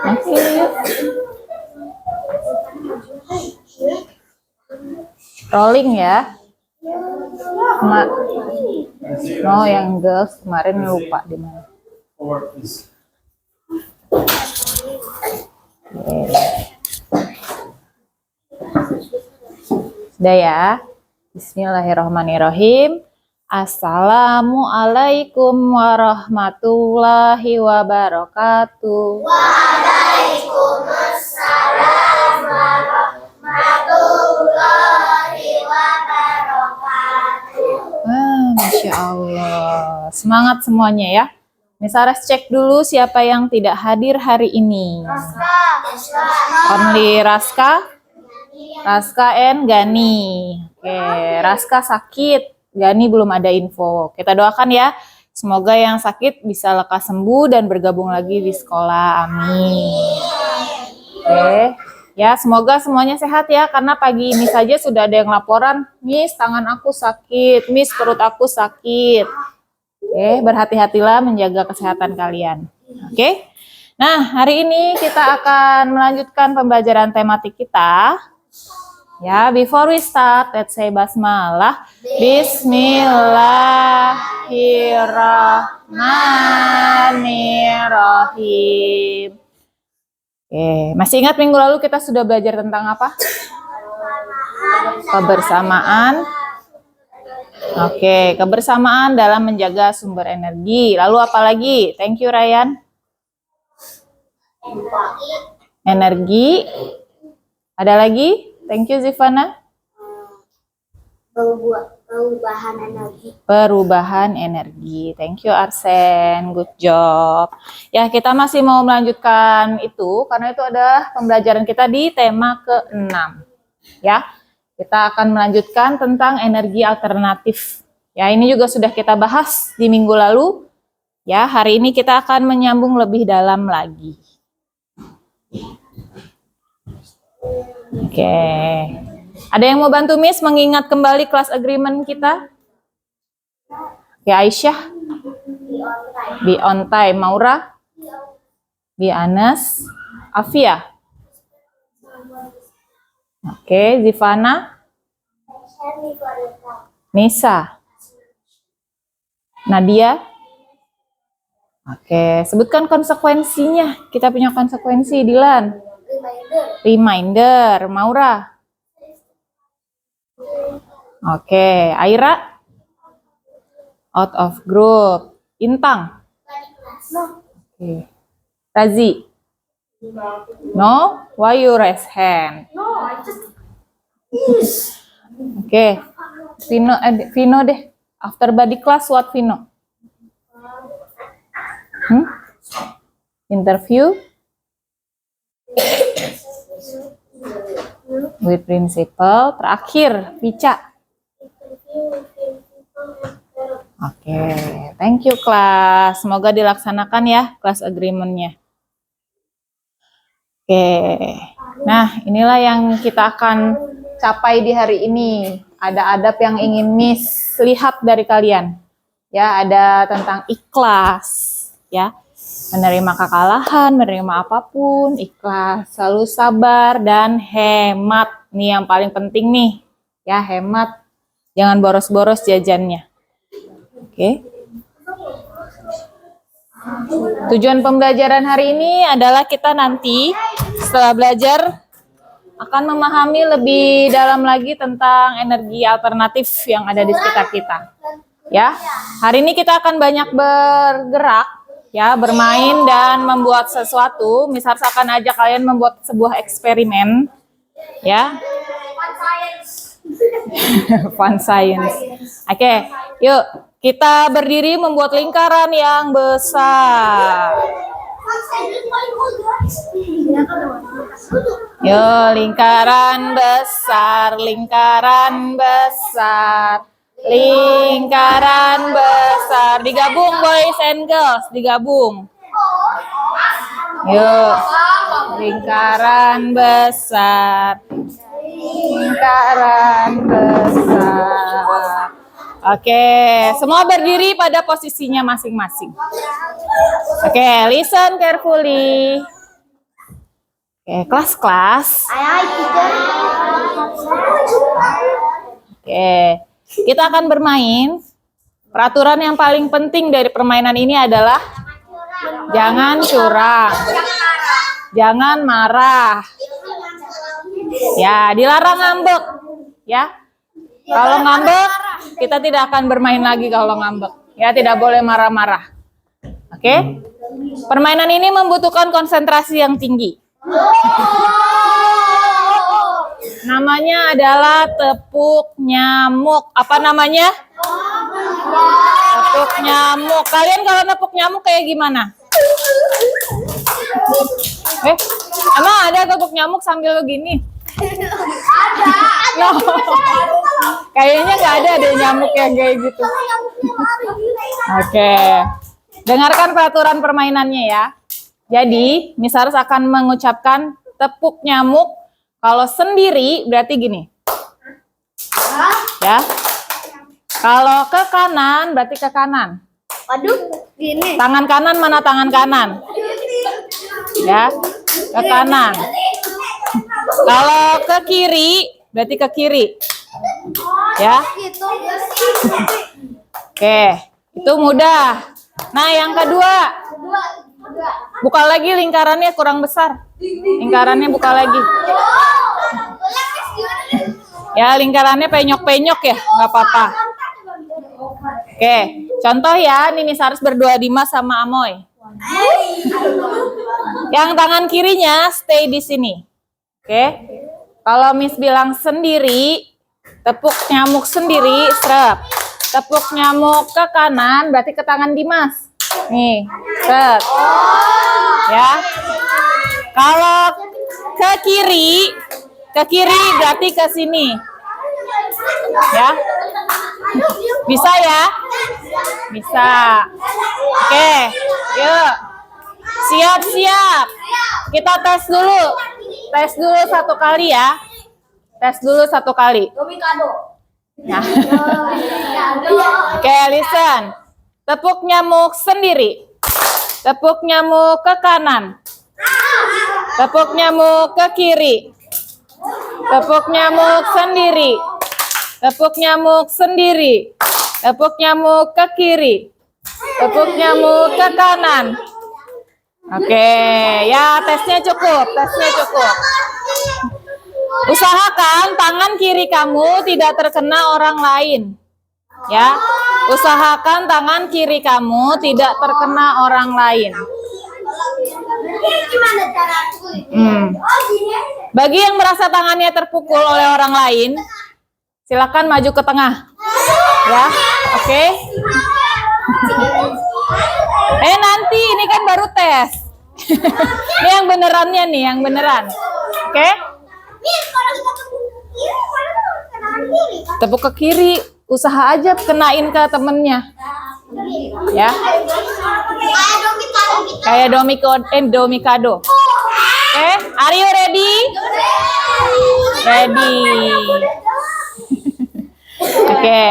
Oke, yuk. Rolling ya. No, yang girls kemarin lupa di mana. Sudah ya. Bismillahirrahmanirrahim. Assalamualaikum warahmatullahi wabarakatuh. Waalaikumsalam warahmatullahi wabarakatuh. Masya Allah. Semangat semuanya ya. Miss Aras cek dulu siapa yang tidak hadir hari ini. Only Raska. Raska and Gani. Oke, Raska sakit. Gani belum ada info. Kita doakan ya. Semoga yang sakit bisa lekas sembuh dan bergabung lagi di sekolah. Amin. Oke. Ya, semoga semuanya sehat ya. Karena pagi ini saja sudah ada yang laporan. Miss, tangan aku sakit. Miss, perut aku sakit. Oke, berhati-hatilah menjaga kesehatan kalian. Oke. Nah, hari ini kita akan melanjutkan pembelajaran tematik kita. Ya, before we start, let's say basmalah. Bismillahirrahmanirrahim. Oke, masih ingat minggu lalu kita sudah belajar tentang apa? Kebersamaan. Oke, kebersamaan dalam menjaga sumber energi. Lalu apa lagi? Thank you, Ryan. Energi. Ada lagi? Thank you, Zivana. Perubahan energi. Perubahan energi. Thank you, Arsen. Good job. Ya, kita masih mau melanjutkan itu karena itu adalah pembelajaran kita di tema ke-6. Ya, kita akan melanjutkan tentang energi alternatif. Ya, ini juga sudah kita bahas di minggu lalu. Ya, hari ini kita akan menyambung lebih dalam lagi. Oke. Ada yang mau bantu Miss mengingat kembali class agreement kita? Ya, Aisyah. Be on time. Maura? Be Anas. Afia? Oke, Zivana? Nisa? Nadia? Oke, sebutkan konsekuensinya. Kita punya konsekuensi, Dilan. Reminder. Maura? Oke, Aira? Out of group. Intang? Oke. Razi? No? Why you raise hand? Oke. Vino deh. After body class, what Vino? Interview? With principal. Terakhir, Pica. Oke, thank you kelas. Semoga dilaksanakan ya kelas agreement-nya. Oke, nah inilah yang kita akan capai di hari ini. Ada adab yang ingin Miss lihat dari kalian. Ya, ada tentang ikhlas. Ya, menerima kekalahan, menerima apapun, ikhlas, selalu sabar, dan hemat. Nih yang paling penting nih. Ya, hemat. Jangan boros-boros jajannya. Oke. Tujuan pembelajaran hari ini adalah kita nanti setelah belajar akan memahami lebih dalam lagi tentang energi alternatif yang ada di sekitar kita. Ya, hari ini kita akan banyak bergerak, ya, bermain dan membuat sesuatu. Misalnya akan ajak kalian membuat sebuah eksperimen, ya. Fun science. Oke, yuk kita berdiri membuat lingkaran yang besar. Yuk, lingkaran besar, lingkaran besar, lingkaran besar. Digabung boys and girls, digabung. Yuk, lingkaran besar, lingkaran besar. Oke, semua berdiri pada posisinya masing-masing. Oke, listen carefully. Oke, kelas-kelas. Oke, kita akan bermain. Peraturan yang paling penting dari permainan ini adalah jangan curang, jangan marah. Ya, dilarang ngambek. Ya, kalau ngambek, kita tidak akan bermain lagi kalau ngambek. Ya, tidak boleh marah-marah. Oke? Permainan ini membutuhkan konsentrasi yang tinggi. Namanya adalah tepuk nyamuk. Apa namanya? Tepuk nyamuk. Kalian kalau tepuk nyamuk kayak gimana? Emang ada tepuk nyamuk sambil begini? No. Kayaknya nggak ada deh nyamuk yang kayak gitu. Oke. Dengarkan peraturan permainannya ya. Jadi, Miss Saras akan mengucapkan tepuk nyamuk. Kalau sendiri berarti gini. Ya. Kalau ke kanan berarti ke kanan. Waduh, gini. Tangan kanan mana tangan kanan? Ya. Ke kanan. Kalau ke kiri berarti ke kiri. Ya. Oke, itu mudah. Nah, yang kedua. Buka lagi lingkarannya kurang besar. Lingkarannya buka lagi. Ya, lingkarannya penyok-penyok ya, nggak apa-apa. Oke, contoh ya, ini Miss Saras berdua Dimas sama Amoy. Yang tangan kirinya stay di sini. Oke, kalau Miss bilang sendiri, tepuk nyamuk sendiri, serap. Tepuk nyamuk ke kanan, berarti ke tangan Dimas. Nih, set. Ya. Kalau ke kiri berarti ke sini. Ya. Bisa ya? Bisa. Oke, yuk. Siap-siap. Kita tes dulu. Tes dulu satu kali ya. Tes dulu satu kali. Nah. Oke, listen. Tepuk nyamuk sendiri. Tepuk nyamuk ke kanan. Tepuk nyamuk ke kiri. Tepuk nyamuk sendiri. Tepuk nyamuk sendiri. Tepuk nyamuk ke kiri. Tepuk nyamuk ke kanan. Oke, ya tesnya cukup. Tesnya cukup. Usahakan tangan kiri kamu tidak terkena orang lain. Ya, usahakan tangan kiri kamu tidak terkena orang lain. Bagi yang merasa tangannya terpukul oleh orang lain, silakan maju ke tengah. Ya, oke. Nanti ini kan baru tes. Ini yang benerannya nih, yang beneran. Oke? Tepuk ke kiri, usaha aja kenain ke temennya. Ya. Kayak domikado. Oke, are you ready? Ready. Oke,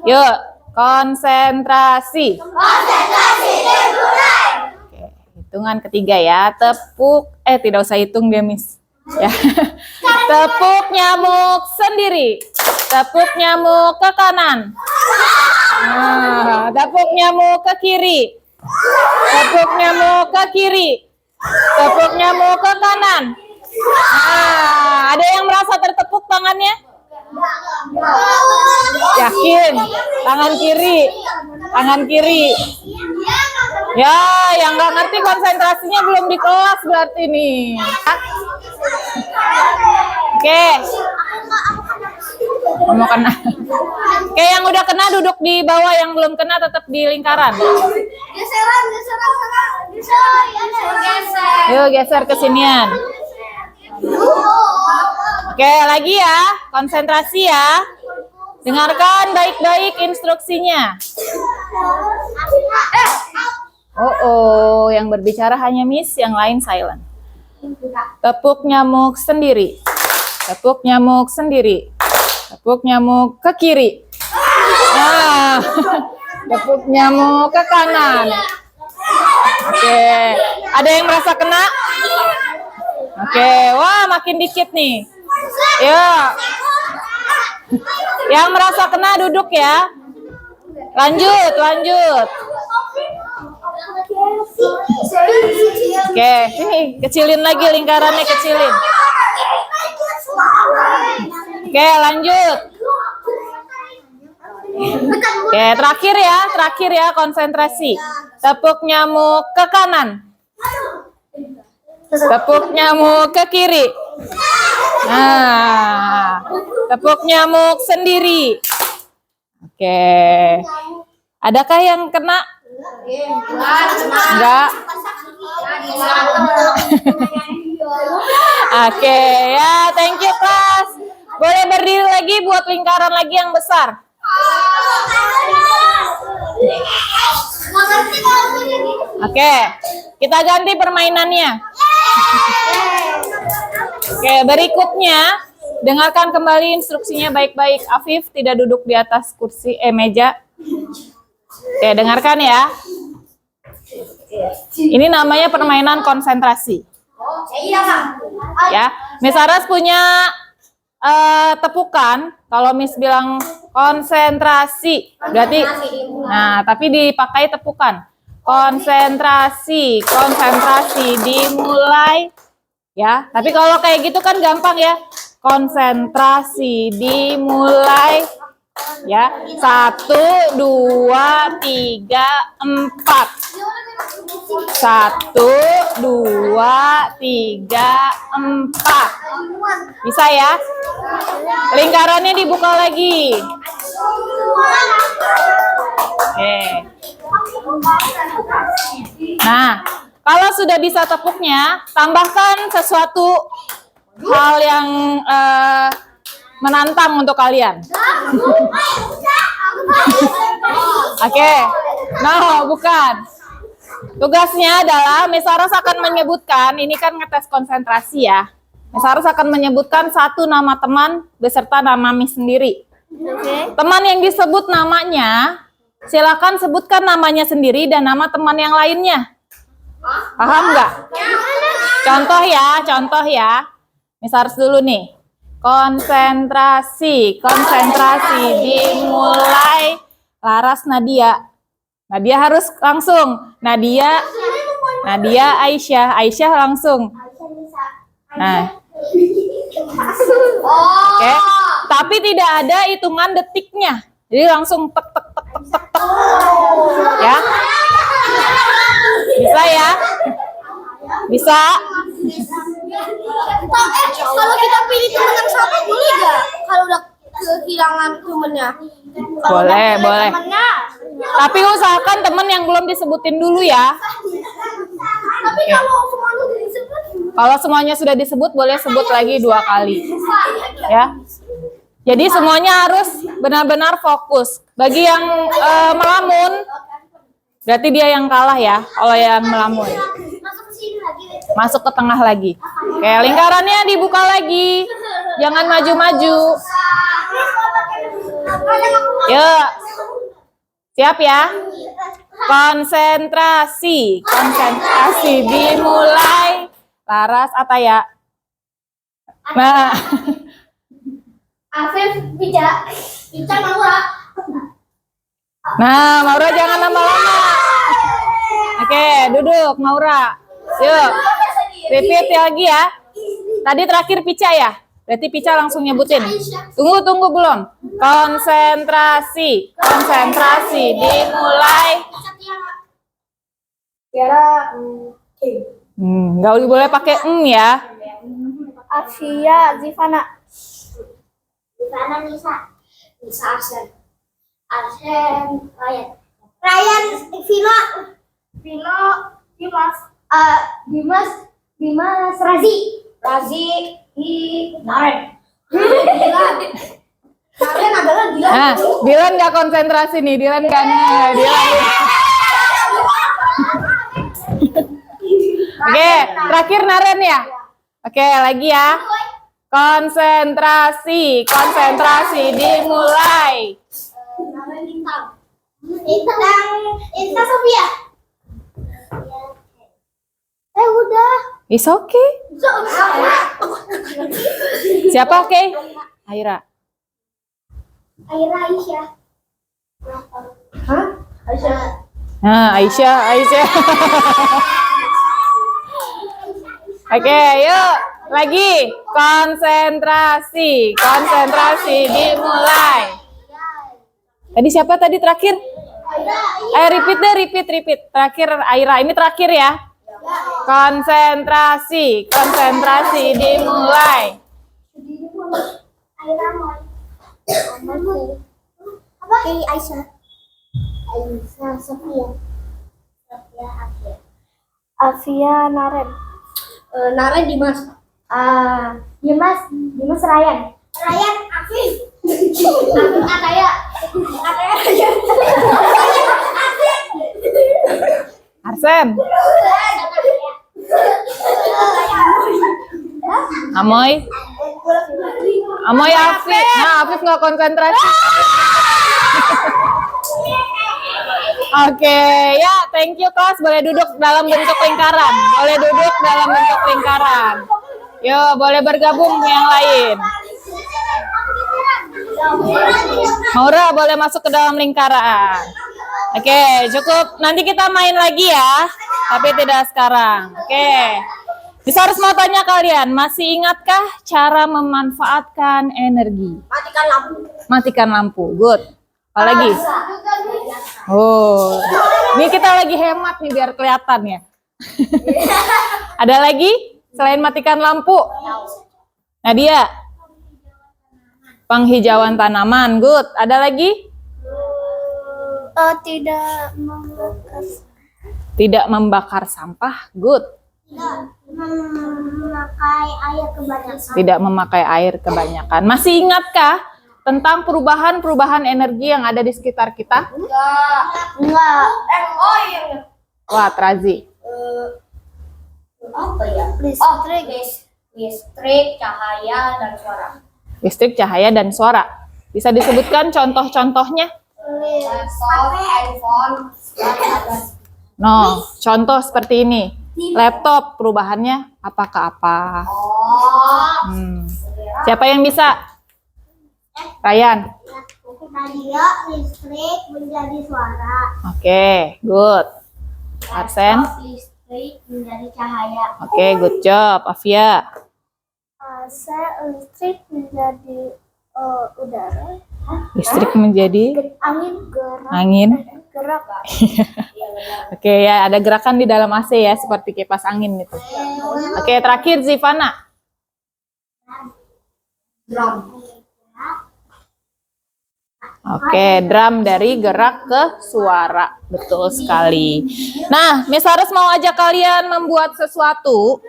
yuk konsentrasi. Oke, hitungan ketiga ya. Tepuk, tidak usah hitung dia, Miss. Ya. Tepuk nyamuk sendiri. Tepuk nyamuk ke kanan. Nah, tepuk nyamuk ke kiri. Tepuk nyamuk ke kiri. Tepuk nyamuk ke kanan. Nah, ada yang merasa tertepuk tangannya? Yakin? Tangan kiri. Tangan kiri. Ya, yang nggak ngerti konsentrasinya belum di kelas berarti nih. Oke. Mau kena. Oke, yang udah kena duduk di bawah, yang belum kena tetap di lingkaran. Yuk geser ke sinian. Oke, lagi ya, konsentrasi ya. Dengarkan baik-baik instruksinya. Yang berbicara hanya Miss, yang lain silent. Tepuk nyamuk sendiri. Tepuk nyamuk sendiri. Tepuk nyamuk ke kiri. Nah, Nah, tepuk nyamuk ke kanan. Oke, ada yang merasa kena? Oke, wah makin dikit nih. Ya, yang merasa kena duduk ya. Lanjut, lanjut. Oke, sini kecilin lagi lingkarannya, kecilin. Oke, lanjut. Oke, terakhir ya, konsentrasi. Tepuk nyamuk ke kanan. Tepuk nyamuk ke kiri. Nah, tepuk nyamuk sendiri. Oke. Adakah yang kena? Enggak. Oke, ya, thank you kelas. Boleh berdiri lagi buat lingkaran lagi yang besar. Oke, kita ganti permainannya. Oke, berikutnya dengarkan kembali instruksinya baik-baik. Afif tidak duduk di atas kursi meja. Oke, dengarkan ya. Ini namanya permainan konsentrasi. Ya, Miss Aras punya tepukan. Kalau Miss bilang konsentrasi, berarti nah, tapi dipakai tepukan. Konsentrasi, konsentrasi dimulai. Ya, tapi kalau kayak gitu kan gampang ya. Konsentrasi dimulai. Ya, 1, 2, 3, 4. 1, 2, 3, 4. Bisa ya? Lingkarannya dibuka lagi. Oke. Nah, kalau sudah bisa tepuknya, tambahkan sesuatu hal yang menantang untuk kalian. Oke. No, bukan. Tugasnya adalah Miss Aras akan menyebutkan, ini kan ngetes konsentrasi ya. Miss Aras akan menyebutkan satu nama teman beserta nama Miss sendiri. Teman yang disebut namanya, silakan sebutkan namanya sendiri dan nama teman yang lainnya. Paham nggak? Contoh ya. Miss Aras dulu nih. Konsentrasi dimulai. Laras Nadia. Nadia harus langsung. Nadia Aisyah langsung. Nah. Oke. Tapi tidak ada hitungan detiknya. Jadi langsung tek. Ya. Bisa ya? Bisa? Kalau kita pilih teman yang sama boleh nggak? Kalau udah kehilangan temennya. Boleh. Tapi usahakan teman yang belum disebutin dulu ya. Tapi kalau semuanya udah disebut. Kalau semuanya sudah disebut, boleh sebut lagi 2 kali. Ya. Jadi semuanya harus benar-benar fokus. Bagi yang melamun, berarti dia yang kalah ya. Kalau yang melamun. Masuk ke tengah lagi. Oke, lingkarannya dibuka lagi. Jangan maju-maju. Yuk. Siap ya? Konsentrasi dimulai. Laras Ataya. Nah. Afif, Pica Maura. Nah, Maura jangan lama-lama. Oke, duduk Maura. Yuk. Repeat lagi ya. Tadi terakhir Pica ya? Berarti Pica langsung nyebutin. Tunggu belum. Konsentrasi dimulai. Tiara, Nggak boleh pakai ya. Afia, Zivana Nisa Arsen, Ryan, Vino, Dimas, Razi, Naren. Naren adalah Dilan. Nah, Dilan nggak konsentrasi nih, Dilan. Oke, terakhir Naren ya. Oke, lagi ya. Konsentrasi dimulai. Intan Sofia. Udah. It's okay. Siapa oke? Aira. Aira Aisyah. Hah? Aisyah. Nah, Aisyah. Oke, yuk. Lagi. Konsentrasi dimulai. Tadi siapa tadi terakhir? Repeat. Terakhir Aira. Ini terakhir ya. Konsentrasi dimulai. Aira mau. Apa? Aisyah. Sofia. Afia Naren. Naren Dimas. Dimas Ryan. Ryan Afif. Afif Ataya. Ryan. Arsen. Amoy Afif. Nah, Afif nggak konsentrasi. Oke, ya, thank you kelas. Boleh duduk dalam bentuk lingkaran. Yo, boleh bergabung yang lain. Maura boleh masuk ke dalam lingkaran. Oke, cukup. Nanti kita main lagi ya, tapi tidak sekarang. Oke. Bisa harus mau tanya kalian, masih ingatkah cara memanfaatkan energi? Matikan lampu. Good. Apa lagi? Oh, ini kita lagi hemat nih biar kelihatan ya. Ada lagi selain matikan lampu? Nadia? Penghijauan tanaman. Good. Ada lagi? Tidak membakar sampah. Good. Tidak memakai air kebanyakan. Masih ingatkah tentang perubahan energi yang ada di sekitar kita? Enggak. Wah, Trazi. Apa ya? Listrik, cahaya, dan suara. Listrik, cahaya, dan suara. Bisa disebutkan contoh-contohnya? Laptop, handphone, No, contoh seperti ini. Laptop, perubahannya apa ke apa? Siapa yang bisa? Ryan. Nadia, listrik menjadi suara. Oke, good. Arsen. Listrik menjadi cahaya. Oke, good job. Afia. Listrik menjadi udara. Listrik menjadi angin. Gerak. Oke, ya, ada gerakan di dalam AC ya, seperti kipas angin itu. Oke, terakhir Zivana. Drum. Oke, drum dari gerak ke suara. Betul sekali. Nah, Miss Harus mau ajak kalian membuat sesuatu.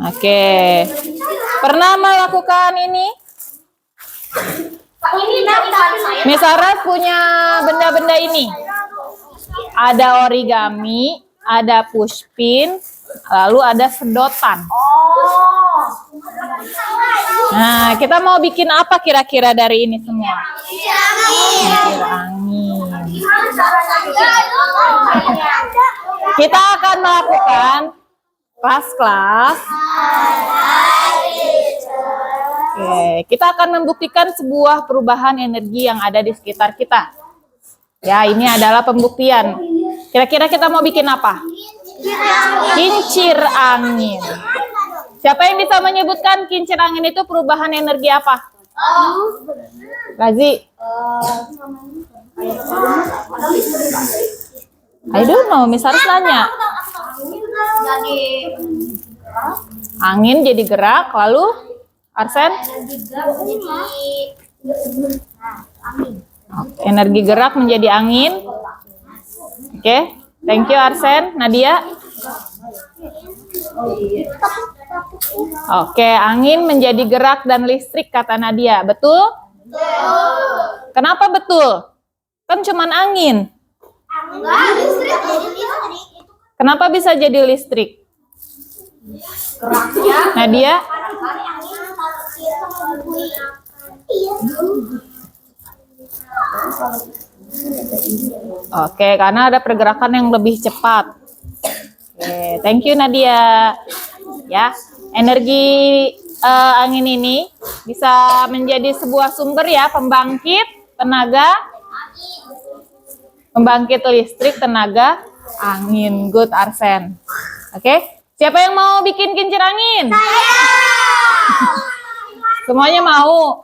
Oke. Pernah melakukan ini? Miss Harus punya benda-benda ini. Ada origami, ada pushpin, lalu ada sedotan. Nah, kita mau bikin apa kira-kira dari ini semua? Kincir angin. Kita akan melakukan kelas-kelas. Oke, kita akan membuktikan sebuah perubahan energi yang ada di sekitar kita. Ya, ini adalah pembuktian. Kira-kira kita mau bikin apa? Kincir angin. Siapa yang bisa menyebutkan kincir angin itu perubahan energi apa? Razi. I don't know, Miss harus nanya. Angin jadi gerak, lalu Arsen? Energi gerak menjadi angin. Oke, thank you Arsen. Nadia? Oke, angin menjadi gerak dan listrik kata Nadia. Betul? Kenapa betul? Kan cuman angin. Kenapa bisa jadi listrik? Nadia? Oke, karena ada pergerakan yang lebih cepat. Oke, thank you Nadia. Ya, energi angin ini bisa menjadi sebuah sumber ya, pembangkit listrik tenaga angin. Good, Arsen. Oke, siapa yang mau bikin kincir angin? Semuanya mau?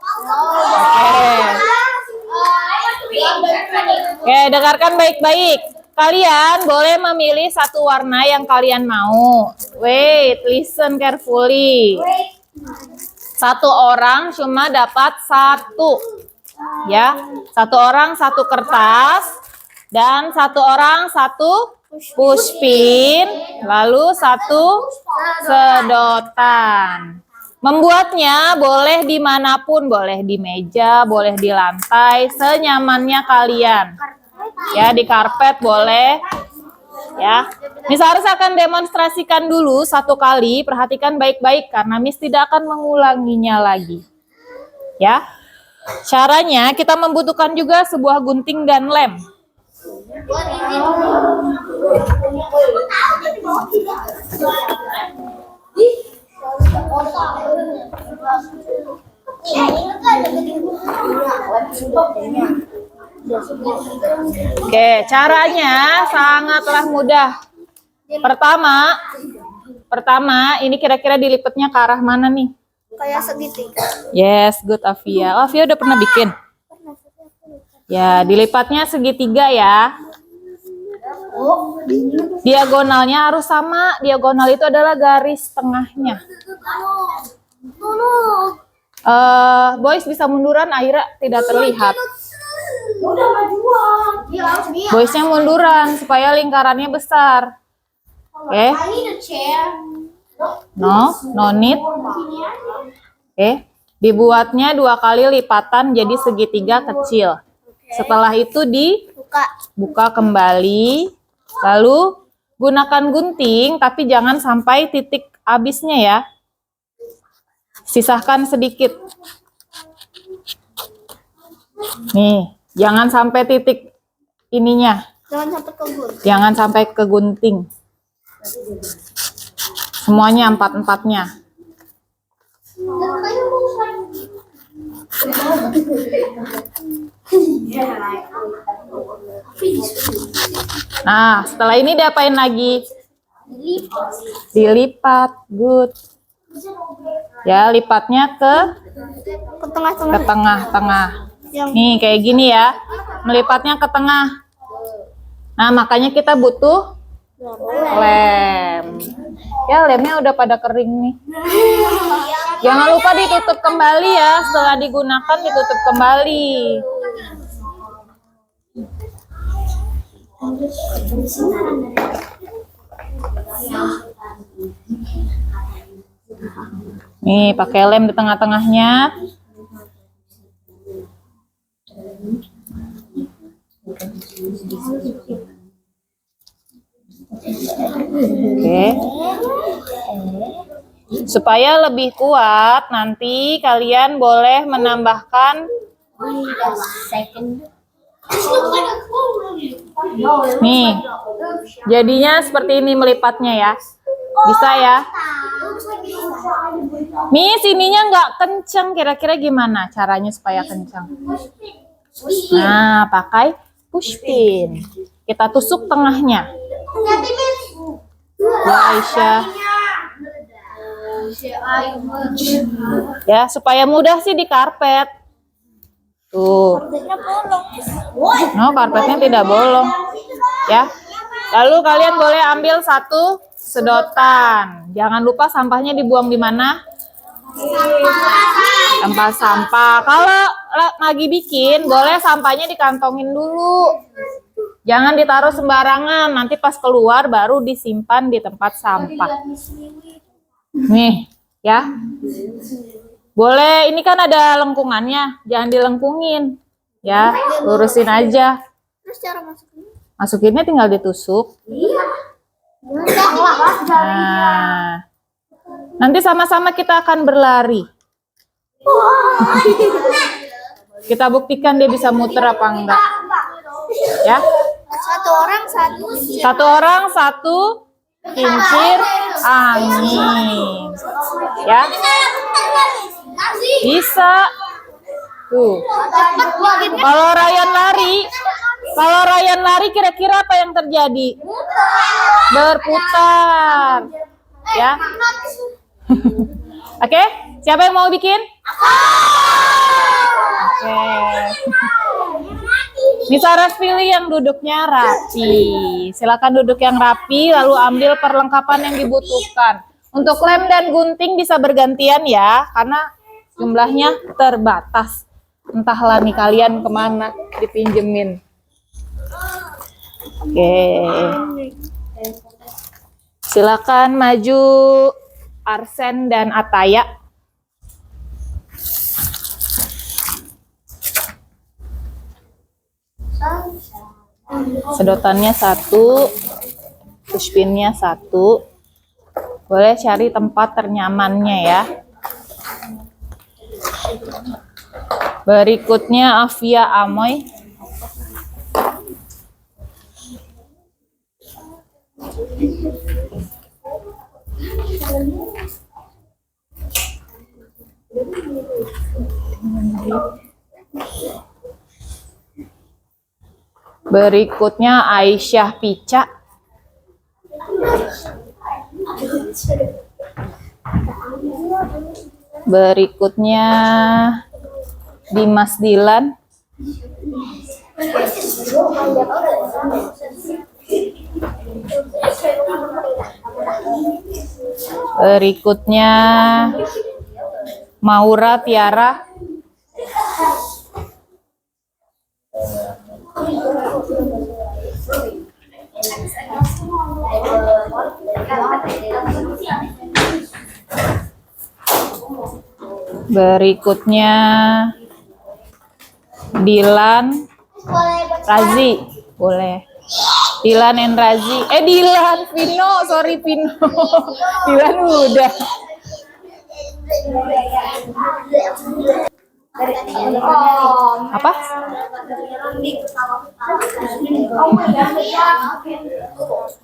Oke, dengarkan baik-baik. Kalian boleh memilih satu warna yang kalian mau. Wait, listen carefully. Satu orang cuma dapat satu. Ya, satu orang satu kertas dan satu orang satu pushpin, lalu satu sedotan. Membuatnya boleh dimanapun, boleh di meja, boleh di lantai, senyamannya kalian. Ya, di karpet boleh. Ya, Miss harus akan demonstrasikan dulu satu kali. Perhatikan baik-baik karena Miss tidak akan mengulanginya lagi. Ya, caranya kita membutuhkan juga sebuah gunting dan lem. Oke, caranya sangatlah mudah. Pertama, ini kira-kira dilipatnya ke arah mana nih? Kayak segitiga. Yes, good Avia. Oh, Avia udah pernah bikin? Ya, dilipatnya segitiga ya. Diagonalnya harus sama. Diagonal itu adalah garis tengahnya. Boys bisa munduran, Aira tidak terlihat. Boysnya munduran supaya lingkarannya besar. Oke. No need. Oke. Dibuatnya 2 kali lipatan jadi segitiga kecil. Setelah itu dibuka kembali. Lalu gunakan gunting tapi jangan sampai titik habisnya ya. Sisahkan sedikit. Nih, jangan sampai titik ininya. Jangan sampai ke gunting. Semuanya 4-4-nya. Nah, setelah ini diapain lagi? Dilipat. Good. Ya, lipatnya ke tengah-tengah. Nih, kayak gini ya. Melipatnya ke tengah. Nah, makanya kita butuh lem. Ya, lemnya udah pada kering nih. Jangan lupa ditutup kembali ya. Setelah digunakan ditutup kembali. Nih, pakai lem di tengah-tengahnya. Oke. Supaya lebih kuat, nanti kalian boleh menambahkan nih. Jadinya seperti ini melipatnya ya. Bisa ya. Miss, ininya nggak kenceng. Kira-kira gimana caranya supaya kenceng? Nah, pakai pushpin. Kita tusuk tengahnya. Ya, Aisyah. Ya, supaya mudah sih di karpet. Tuh. No, karpetnya tidak bolong. Ya. Lalu kalian boleh ambil satu sedotan. Jangan lupa sampahnya dibuang di mana? Tempat sampah. Kalau lagi bikin, boleh sampahnya dikantongin dulu. Jangan ditaruh sembarangan. Nanti pas keluar baru disimpan di tempat sampah. Nih, ya. Boleh, ini kan ada lengkungannya. Jangan dilengkungin. Ya, lurusin aja. Terus cara masukinnya? Masukinnya tinggal ditusuk. Nah, nanti sama-sama kita akan berlari. Kita buktikan dia bisa muter apa enggak. Ya. Satu orang satu. Satu orang satu kincir angin. Ya. Bisa. Tuh. Kalau Ryan lari kira-kira apa yang terjadi? Berputar. Ya. Oke, siapa yang mau bikin? Oke. Miss Aras pilih yang duduknya rapi. Silakan duduk yang rapi, lalu ambil perlengkapan yang dibutuhkan. Untuk lem dan gunting bisa bergantian ya, karena jumlahnya terbatas. Entahlah nih kalian kemana dipinjemin. Oke. Silakan maju Arsen dan Ataya. Sedotannya 1, pushpinnya 1. Boleh cari tempat ternyamannya ya. Berikutnya Afia Amoy. Berikutnya Aisyah Pica. Berikutnya Dimas Dilan. Berikutnya Maura Tiara. Berikutnya Dilan Razi. Boleh. Dilan and Razi. Dilan, Vino, sorry Vino. Dilan udah. Apa?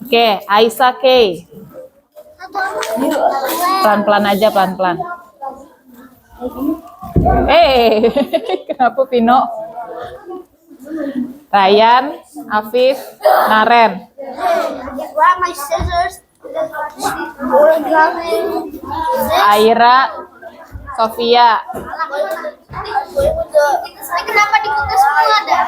Oke, Aisyah K. Pelan-pelan aja, pelan-pelan. Kenapa Vino? Ryan, Afif, Naren. Aira, Sofia. Kenapa dibuka semua ada?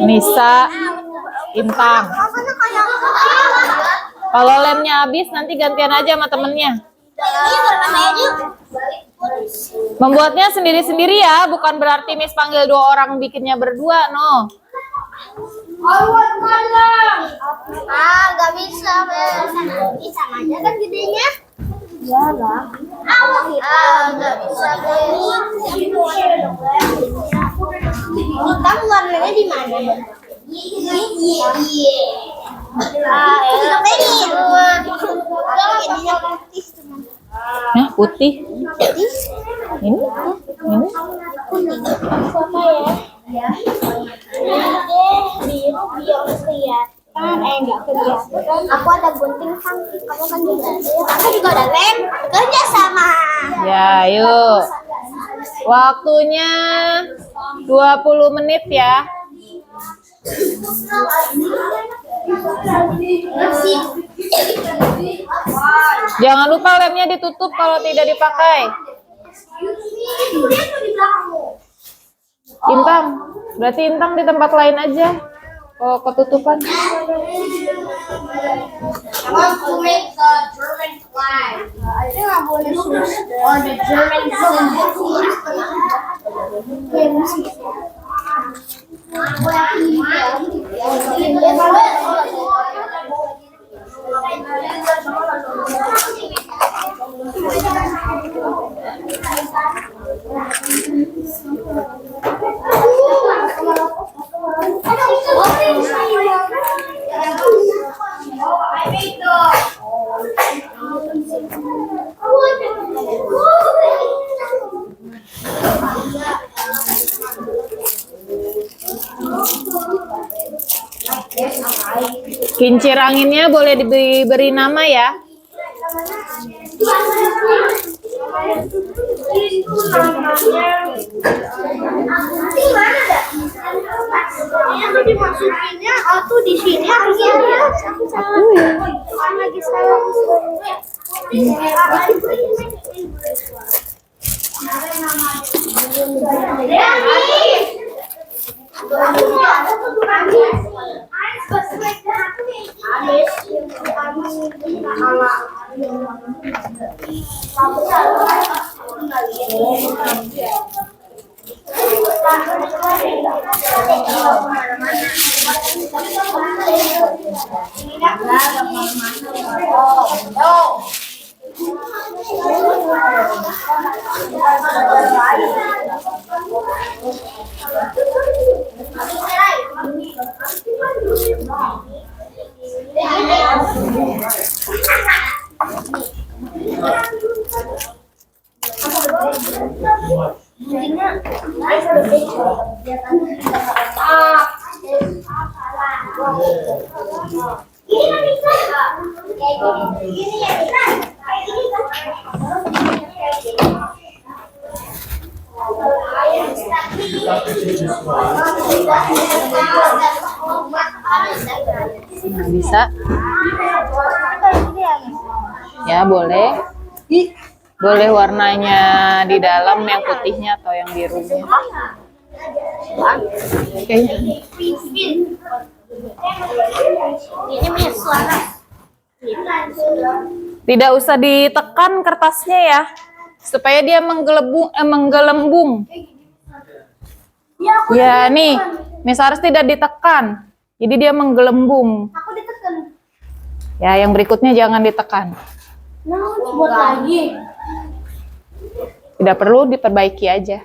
Nisa, Intang. Kalau lemnya habis nanti gantian aja sama temennya. Membuatnya sendiri-sendiri ya, bukan berarti Miss panggil 2 orang bikinnya berdua, no. Gak bisa, bisa aja kan gedenya. Ya lah. Gak bisa, hitam warnanya di mana? Nah, putih. Ini? Biru biar kelihatan, enggak kelihatan. Aku ada gunting kan, kamu kan juga. Aku juga ada lem, kerja sama. Ya, yuk. Waktunya 20 menit ya. Jangan lupa lemnya ditutup kalau tidak dipakai. Intang, berarti Intang di tempat lain aja. Oh, ketutupan. Kincir anginnya boleh diberi nama ya. Itu dimasukinnya atau di sini harusnya ya. Satu ya. Lagi salah. Nah, bisa. Ya, boleh. Boleh warnanya di dalam yang putihnya atau yang birunya. Oke. Ini punya suara. Tidak usah ditekan kertasnya ya, supaya dia menggelembung. Ya nih, harus tidak ditekan, jadi dia menggelembung. Aku ditekan. Ya, yang berikutnya jangan ditekan. Nah, buat lagi. Tidak perlu, diperbaiki aja.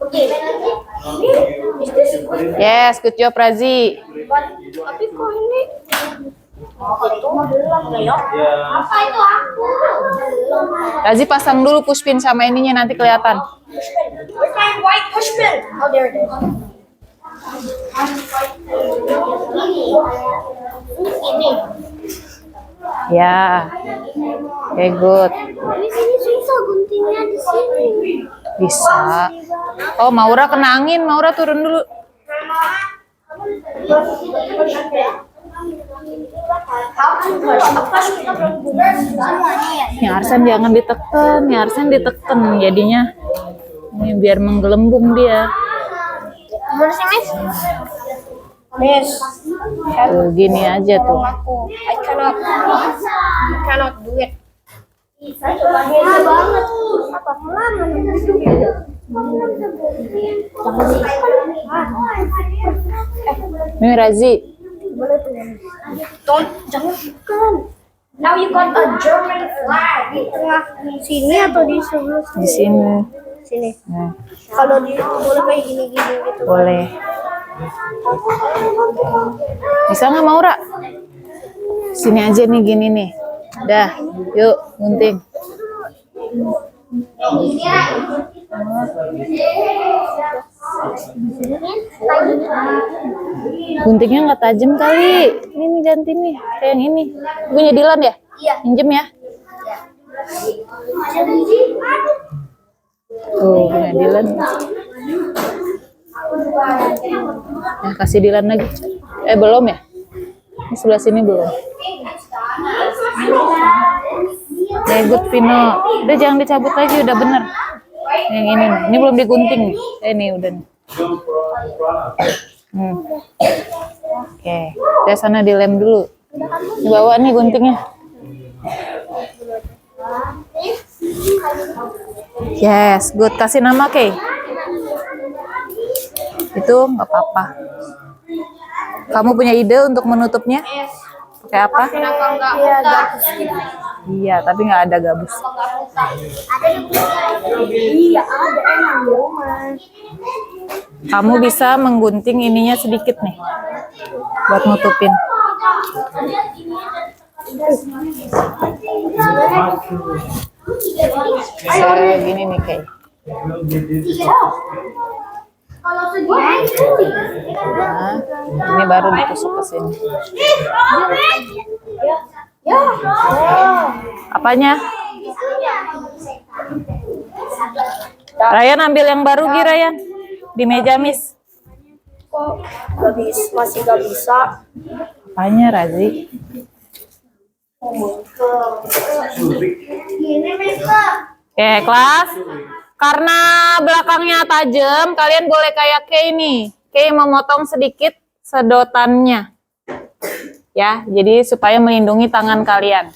Oke. Yes, good job Razi. Tapi kok ini? Apa itu aku? Razi pasang dulu pushpin sama ininya, nanti kelihatan. Where's my white pushpin? Oh, there it is. Ini. Ya, oke, good. Di sini susah guntingnya di sini. Bisa. Oh, Maura kena angin. Maura turun dulu. Ya, Arsen jangan ditekan. Ya, Arsen ditekan. Jadinya ini biar menggelembung dia. Bersih, Miss. Tuh, gini aja tuh. I cannot do it. Mahal banget. Apa lama Nih Razi. Jangan. Now you got a German flag. Di tengah sini atau di sebelah Di sini. sini? Nah, Kalau di boleh kayak gini-gini gitu. boleh. Bisa nggak Maura? Sini aja nih, gini nih. Dah, yuk gunting. Guntingnya nggak tajam kali. Ini nih ganti nih, kayak yang ini. Punya Dilan ya? Iya. Pinjem ya. Tuh, punya Dilan. Nah, kasih Dilan lagi. Belum ya? Ini sebelah sini belum. Good Vino. Udah jangan dicabut lagi, udah bener. Yang ini nih. Ini belum digunting nih. Ini udah nih. Oke. Dari sana dilem dulu. Dibawa nih guntingnya. Yes, good. Kasih nama Kay. Itu nggak apa-apa. Kamu punya ide untuk menutupnya? Pakai apa? Iya, tapi nggak ada gabus. Iya, ada emang di rumah. Kamu bisa menggunting ininya sedikit nih, buat nutupin. Segini nih kayak. Kalau segini. Nah, ini baru ditusuk ke sini. Apanya? Ryan ambil yang baru Gi, Ryan. Di meja Miss. Kok masih gak bisa? Apanya, Razi? Oke, kelas. Karena belakangnya tajam, kalian boleh kayak Kay nih. Kay memotong sedikit sedotannya. Ya, jadi supaya melindungi tangan kalian.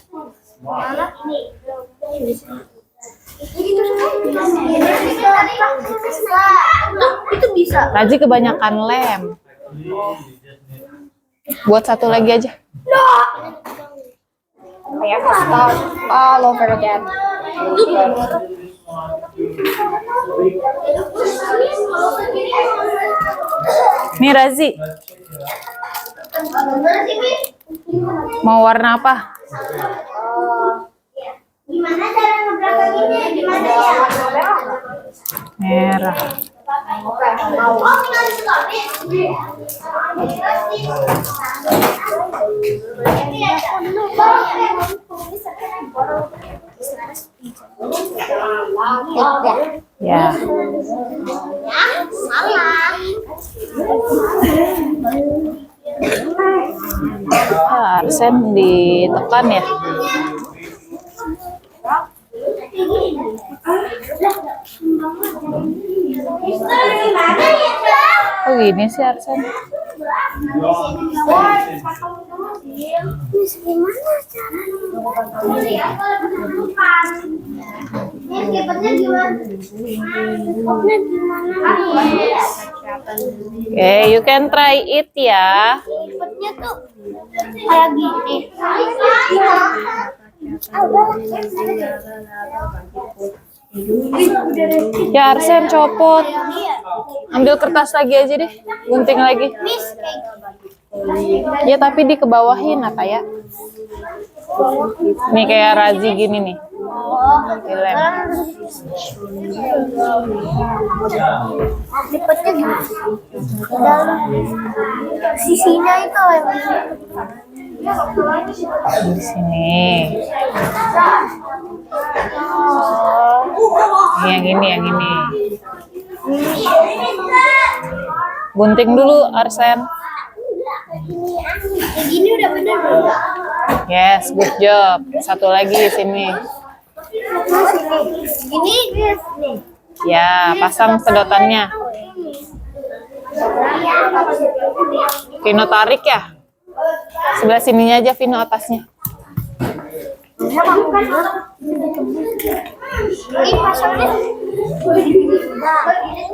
Itu bisa. Razi kebanyakan lem. Buat satu lagi aja. I have to start all over again. Nih Razi, mau warna apa? Gimana cara ngebelakangnya? Gimana ya? Merah. Oh, tinggal Ya. Arsen ditekan ya. Oh gini sih Arsen. Okay, you can try it ya. Lipetnya tuh kayak gini. Ya Arsen copot. Ambil kertas lagi aja deh. Gunting lagi. Ya tapi dikebawahin apa ya? Nih kayak Razi gini nih. Dilem. Lipetnya gini. Dalam sisinya itu Di sini. Yang ini. Gunting dulu Arsen. Yang gini udah bener belum? Yes, good job. Satu lagi di sini. Ini Ya, pasang sedotannya. Vino tarik ya. Sebelah sininya aja Vino atasnya. ini pasangnya.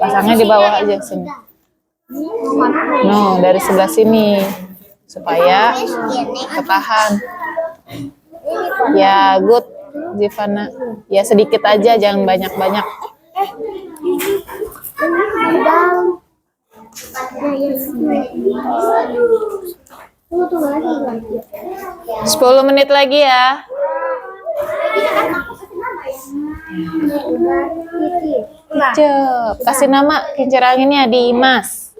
Pasangnya di bawah aja sini. No, dari sebelah sini supaya ketahan. Ya, good, Zivana. Ya sedikit aja, jangan banyak-banyak. 10 menit lagi ya. Cep, kasih nama kincir anginnya Dimas.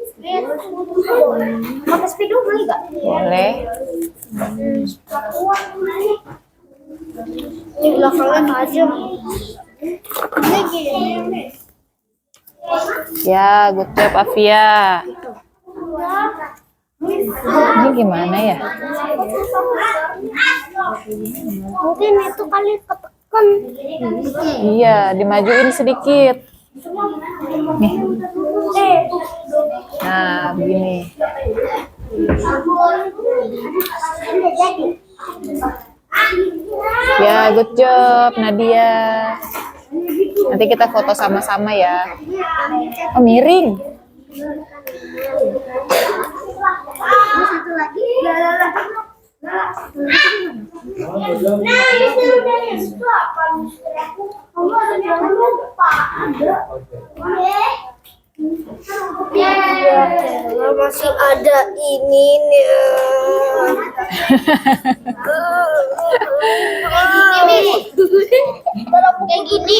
Pakai spidol boleh nggak? Boleh. Ini belakangnya tajam. Ini gini. Ya, good job Afia. Ini gimana ya? Mungkin itu kali ketekan. Iya, dimajuin sedikit. Nih. Nah, begini. Ya, good job Nadia. Nanti kita foto sama-sama ya. Oh, miring. Satu lagi. Nah, itu udah itu apa? Kamu ada yang lupa. Ada. Masih ada ini nih. Kayak gini.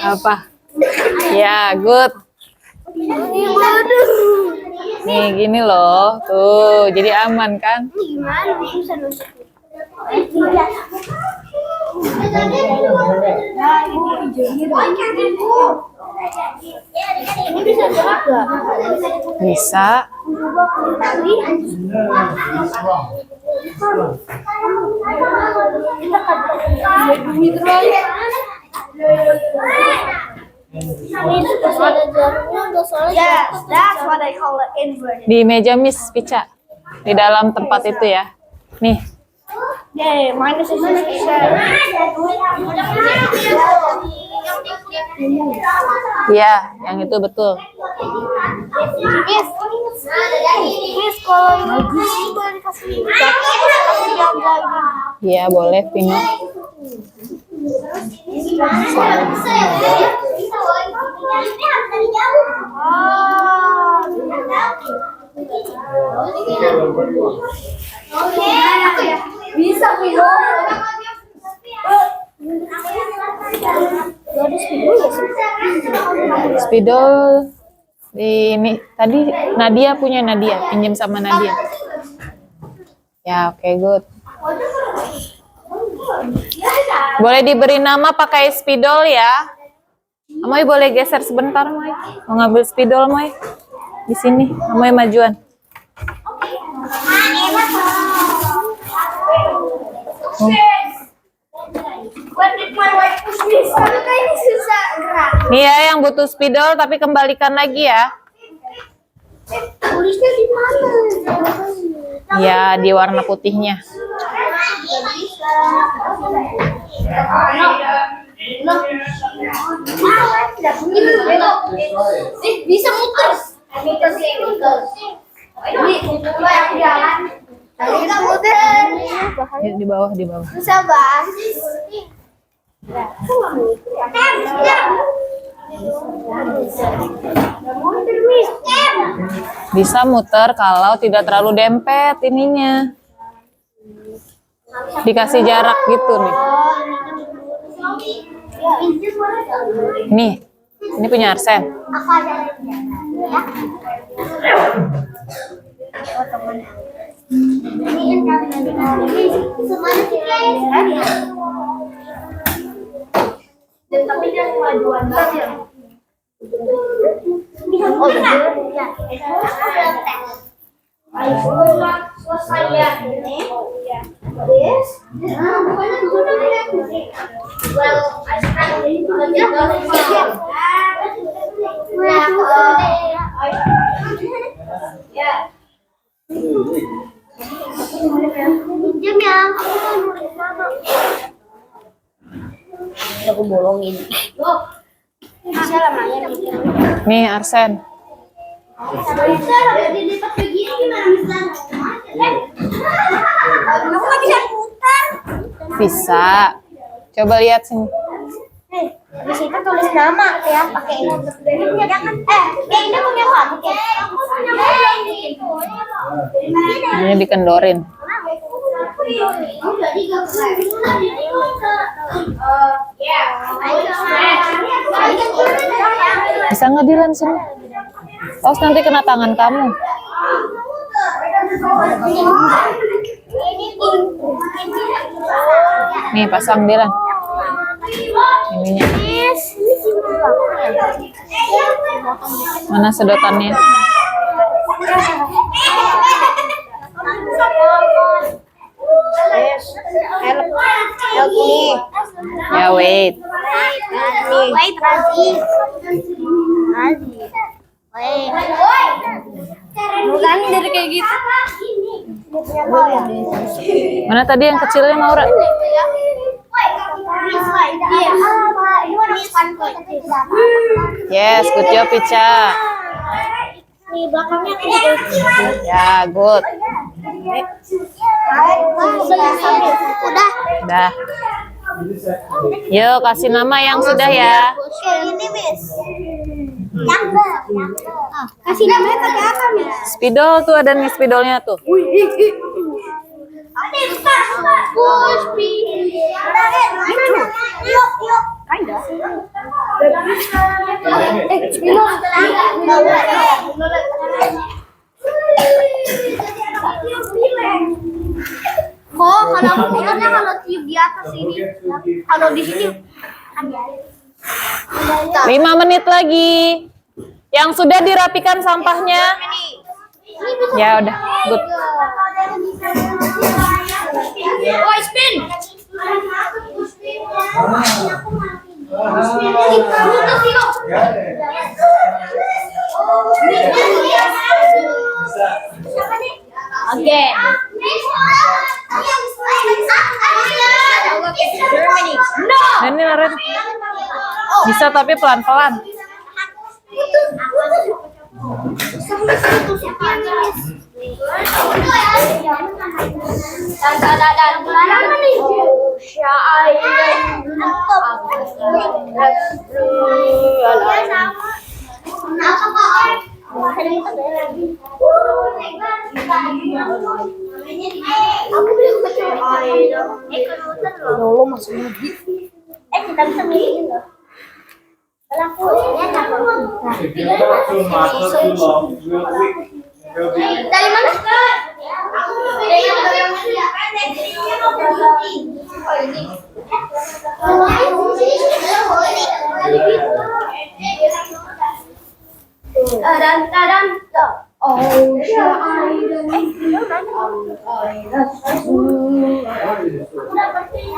Apa? Ya, good. Nih, gini loh. Tuh, jadi aman kan? Gimana bisa nusuk? Ini bisa gerak gak? Bisa. That's what I call it inverted. Di meja Miss Pica. Di dalam tempat itu ya. Nih. Yeah, minus is Iya, yang itu betul. Miss, kalau ini boleh dikasih jaga ini. Iya, boleh, Vino. Bisa Vino. Spidol ini tadi Nadia punya Nadia, pinjam sama Nadia. Ya, oke, good. Boleh diberi nama pakai spidol ya. Amoy boleh geser sebentar, Moy. Mau ngambil spidol, Moy. Di sini, Amoy majuan. Ini susah gerak. Nih ya yang butuh spidol tapi kembalikan lagi ya. Tulisnya di mana? Ya, di warna putihnya. Bisa muter. Bisa muter. Ya, di bawah, di bawah. Bisa bang. Bisa muter kalau tidak terlalu dempet ininya. Dikasih jarak gitu nih. Nih, ini punya Arsen. Aku ada tapi dia kemajuan banget ya. Oh iya. Selesai ya ini. Yes. Well, I started itu aja. Ya. Pinjam ya, aku mau nulis nama. Aku bolongin. Bisa lamanya nih. Nih Arsen. Bisa lah, dilipat begini gimana bisa? Aku nggak bisa putar. Bisa. Coba lihat sini. Di situ tulis nama ya, pakai ini. Ini punya kan? Ini punya kamu kan? Aku punya Ini dikendorin. Bisa nggak Dilan sini? Oh, nanti kena tangan kamu. Nih pasang Dilan. Ininya. Mana sedotannya? Help me. Ya wait. Wait, Razi. Wait. Bukan dari kayak gitu. Mana tadi yang kecilnya Maura? Yes, good job Pica. Di belakangnya Ya, good. udah. Udah. Yuk kasih nama yang sudah ya. Oke, ini Miss. Kasih namanya pakai apa, Miss? Spidol tuh, ada nih spidolnya tuh. Oh, kalau aku pikirnya kalau tiup di atas ini, kalau di sini 5 menit lagi. Yang sudah dirapikan sampahnya. Ya udah, good. Oh, spin. Again. Germany. No. Ini Ren. Bisa tapi pelan-pelan. Kita bisa milihin loh. Kalau aku lihat If you talk to him not too long, real quick, he'll be. dari mana?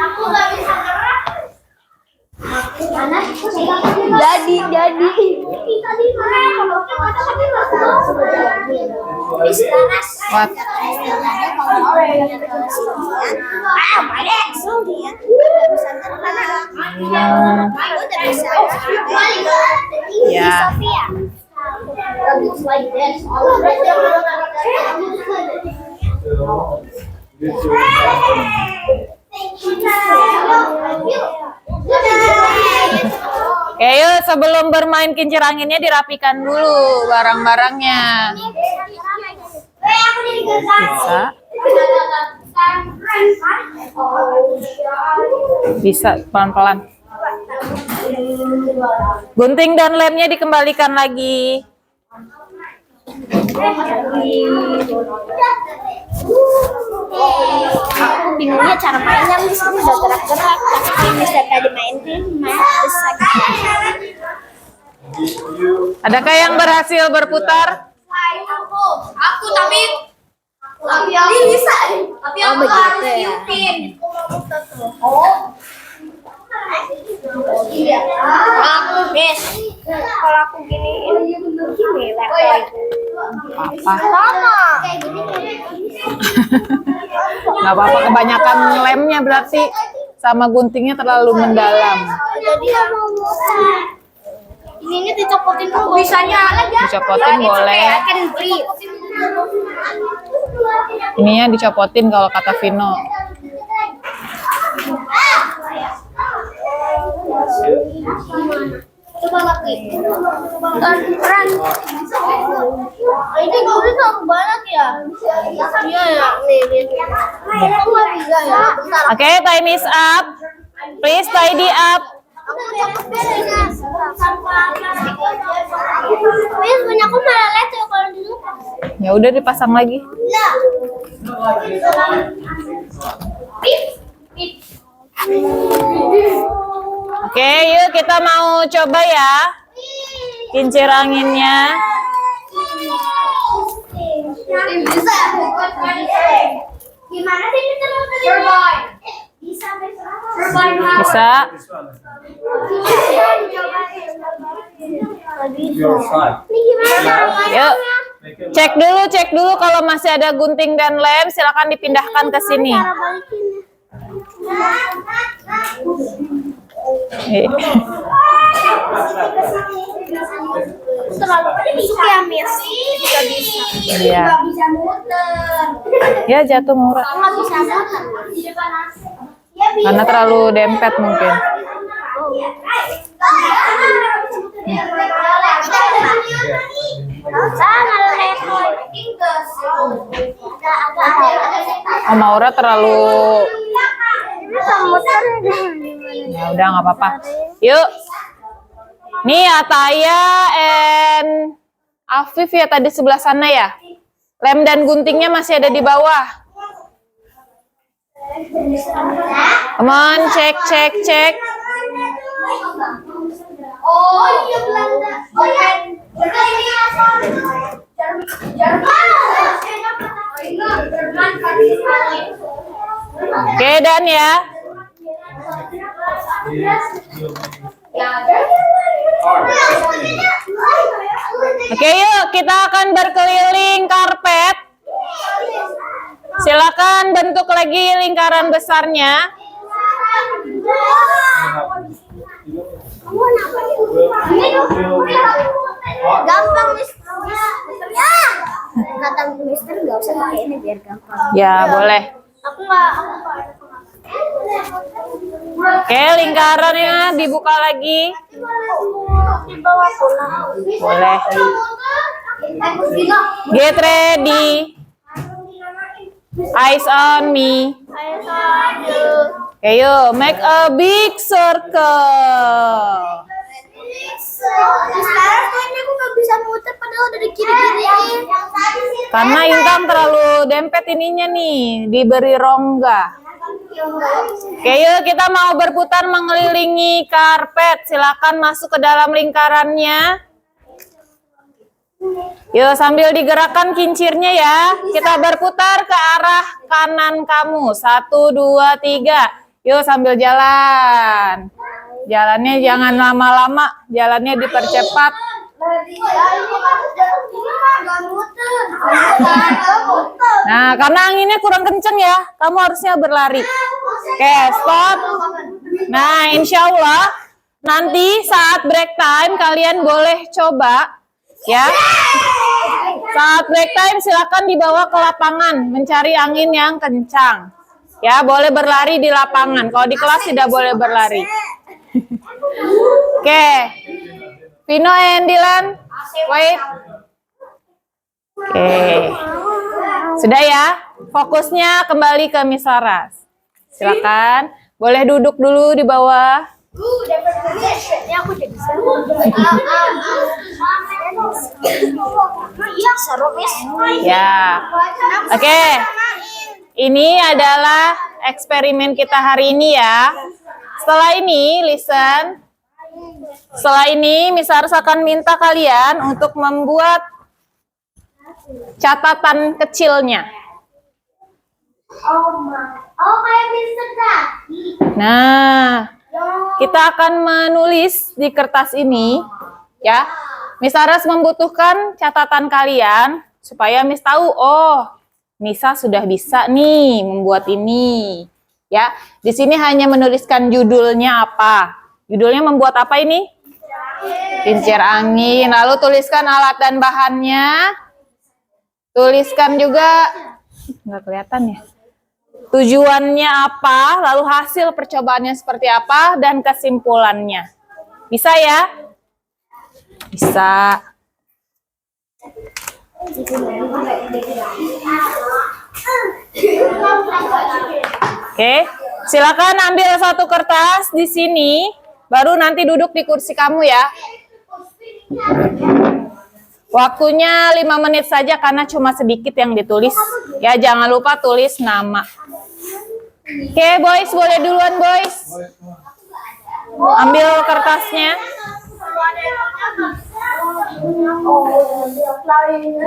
Aku nggak bisa gerak. Jadi. What? Ya. Oke, yuk sebelum bermain kincir anginnya dirapikan dulu barang-barangnya. Bisa. Bisa pelan-pelan. Gunting dan lemnya dikembalikan lagi. Aku bingungnya cara mainnya, Miss. Ini udah gerak-gerak. Tapi Miss dari tadi main Adakah yang berhasil berputar? Aku tapi ini bisa. Tapi aku harus tiupin. Iya. Aku Miss. Kalau aku gini level. Apa? Sama. Nggak apa-apa, kebanyakan lemnya berarti sama guntingnya terlalu mendalam. Jadi ini dicopotin dulu. Bisanya Dicopotin boleh. Ininya dicopotin kalau kata Vino. Coba lagi. Keren. Ini kulit aku banyak ya. Iya ya. Aku nggak bisa ya. Bentar. Oke, time is up. Please tidy up. Aku copot bedanya. Wih, punya aku malah lecet kalau dulu. Ya udah dipasang lagi. Lah. Oke, yuk kita mau coba ya kincir anginnya. Bisa. Gimana sih kita mau turbine? Bisa. Bisa. Your side. Ini gimana? Yuk. Cek dulu kalau masih ada gunting dan lem, silakan dipindahkan ke sini. Cara balikinnya. Terlalu bisa ya, Miss. Bisa. Iya. Nggak bisa muter. Ya jatuh murah. Nggak bisa muter. Di depan AC. Ya, bisa. Karena terlalu dempet mungkin. Oh. Oh, Maura terlalu. Ya udah nggak apa-apa. Yuk. Nih Ataya and Afif ya tadi sebelah sana ya. Lem dan guntingnya masih ada di bawah. Come on, cek. Oh iya Belanda. Oh iya. Oke, dan ya. Oke, yuk kita akan berkeliling karpet. Silakan bentuk lagi lingkaran besarnya. Gampang, Mister. Ya. Kata Mister nggak usah pakai ini biar gampang. Ya, boleh. Aku nggak. Oke, lingkarannya dibuka lagi. Di bawah pulang. Boleh. Get ready. Eyes on me. Oke, yuk. Make a big circle. Sekarang kayaknya aku nggak bisa muter padahal dari kiri-kiri. Karena Intan terlalu dempet ininya nih. Diberi rongga. Oke, yuk kita mau berputar mengelilingi karpet. Silakan masuk ke dalam lingkarannya. Yuk sambil digerakkan kincirnya ya. Kita berputar ke arah kanan kamu. 1, 2, 3. Yuk sambil jalan. Jalannya jangan lama-lama. Jalannya dipercepat. Nah, karena anginnya kurang kenceng ya. Kamu harusnya berlari. Oke, stop. Nah, insya Allah nanti saat break time kalian boleh coba. Ya, saat break time silakan dibawa ke lapangan mencari angin yang kencang. Ya, boleh berlari di lapangan. Kalau di kelas tidak boleh berlari. Oke, Vino and Dylan, wait. Oke, sudah ya. Fokusnya kembali ke Miss Laras. Silakan, boleh duduk dulu di bawah. Ini aku jadi seru. Iya, seru, Miss. Ya, oke. Ini adalah eksperimen kita hari ini ya. Setelah ini, listen. Setelah ini, Miss Laras akan minta kalian untuk membuat catatan kecilnya. Oh, kayak Mister tadi. Nah, kita akan menulis di kertas ini, ya. Miss Laras membutuhkan catatan kalian supaya Miss tahu, oh, Nisa sudah bisa nih membuat ini, ya. Di sini hanya menuliskan judulnya apa. Judulnya membuat apa ini? Kincir angin. Lalu tuliskan alat dan bahannya. Tuliskan juga, nggak kelihatan ya. Tujuannya apa, lalu hasil percobaannya seperti apa, dan kesimpulannya. Bisa ya? Bisa. Oke, silakan ambil satu kertas di sini, baru nanti duduk di kursi kamu ya. Waktunya 5 menit saja karena cuma sedikit yang ditulis. Ya, jangan lupa tulis nama. Oke, boys, boleh duluan, boys. Ambil kertasnya.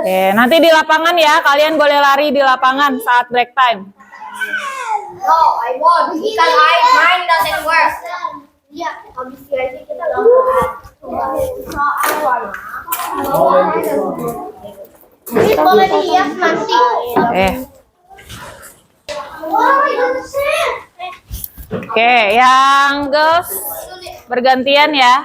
Oke, nanti di lapangan ya. Kalian boleh lari di lapangan saat break time. No, I won't because mine doesn't work. Iya, habis aja kita nggak Ini boleh dilihat nanti. Oke, yang girls bergantian ya.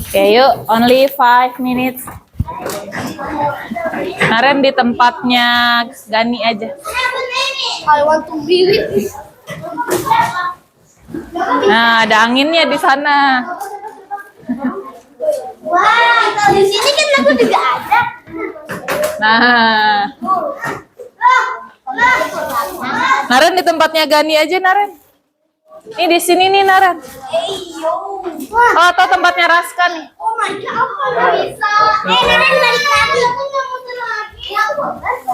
Oke, yuk, only 5 minutes. Naren di tempatnya Gani aja. I want to be with you. Nah, ada anginnya di sana. Wah, di sini kan aku juga ada. Nah, Naren di tempatnya Gani aja, Naren. Ini di sini nih, Naren. Oh, atau tempatnya Raska nih. Oh my god, aku nggak bisa. Nenek balik lagi. Aku nggak mau lagi.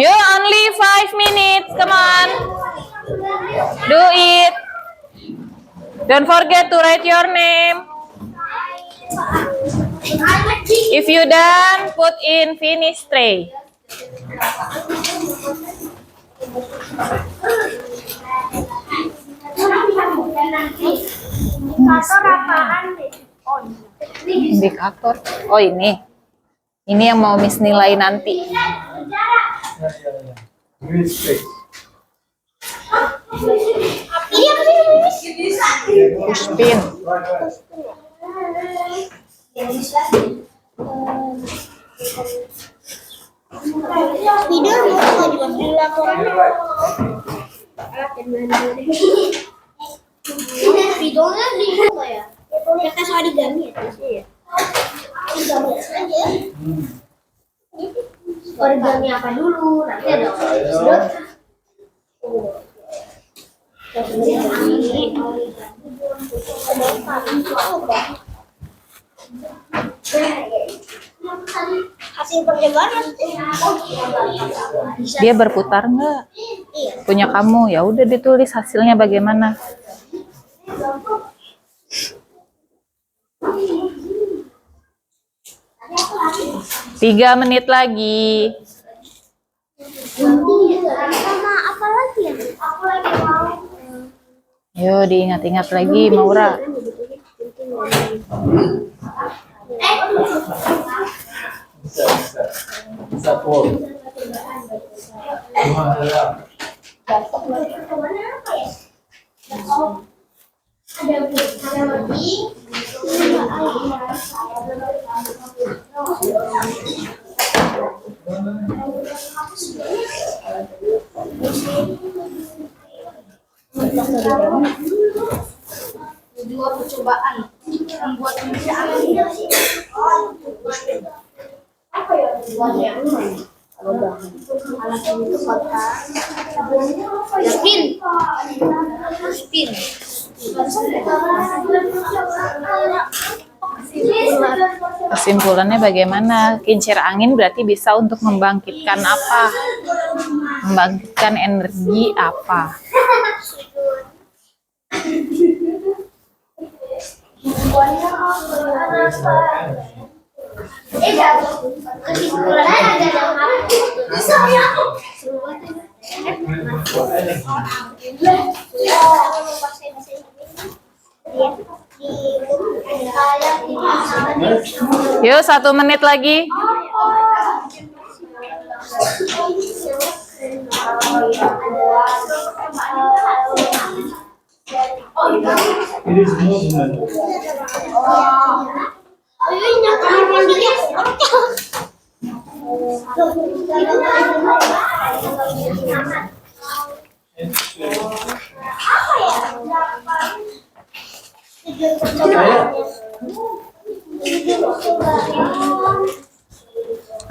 Yuk, only 5 minutes. Come on. Do it. Don't forget to write your name. If you done, put in finish tray. Indikator apaan deh? Indikator. Oh, ini. Ini yang mau Miss nilai nanti. Give it space. Ini apa sih? Pushpin. Video mau juga di laporan. Videonya di mana ya? Ya kan soal digami ya. Digami aja. Origami apa dulu? Nanti ada sudut. Hasil percobaan Dia berputar nggak? iya. Punya kamu. Ya udah ditulis hasilnya bagaimana. Tiga menit lagi. Sama apa lagi ya? Aku lagi mau. Yo, diingat-ingat lagi, Maura. Bisa full. Ada lagi. Dua percobaan membuat pekerjaan apa ya buatnya alat itu spin Kesimpulannya bagaimana? Kincir angin berarti bisa untuk membangkitkan apa? Membangkitkan energi apa? kesimpulannya ada bisa ya Yuk, 1 menit lagi. It is movement. Ini kamar mandinya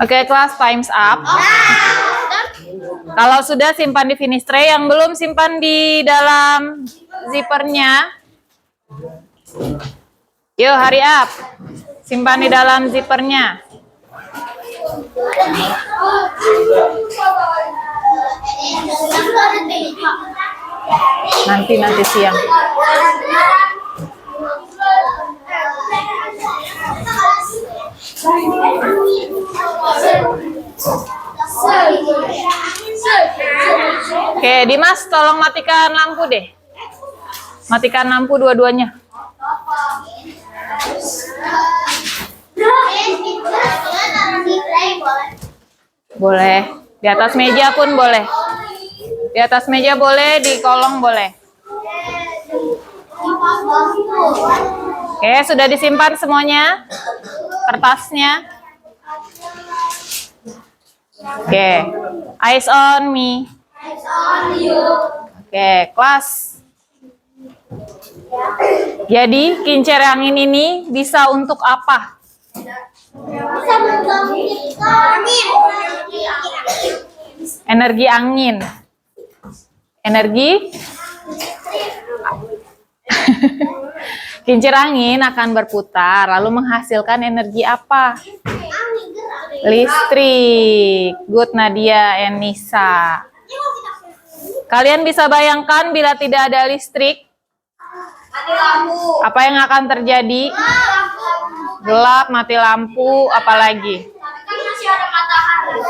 Oke, kelas times up. Kalau sudah simpan di finish tray, yang belum simpan di dalam zippernya. Yuk, hurry up. Simpan di dalam zippernya. Nanti siang. Oke, Dimas, tolong matikan lampu deh. Matikan lampu dua-duanya. Boleh. Di atas meja pun boleh. Di atas meja boleh, di kolong boleh. Oke, sudah disimpan semuanya kertasnya. Oke, eyes on me. Oke, kelas. Jadi kincir angin ini bisa untuk apa? Bisa membangkitkan Energi angin. Energi? Kincir angin akan berputar lalu menghasilkan energi apa? Listrik. Good Nadia and Nisa. Kalian bisa bayangkan bila tidak ada listrik, apa yang akan terjadi? Gelap, mati lampu, apalagi?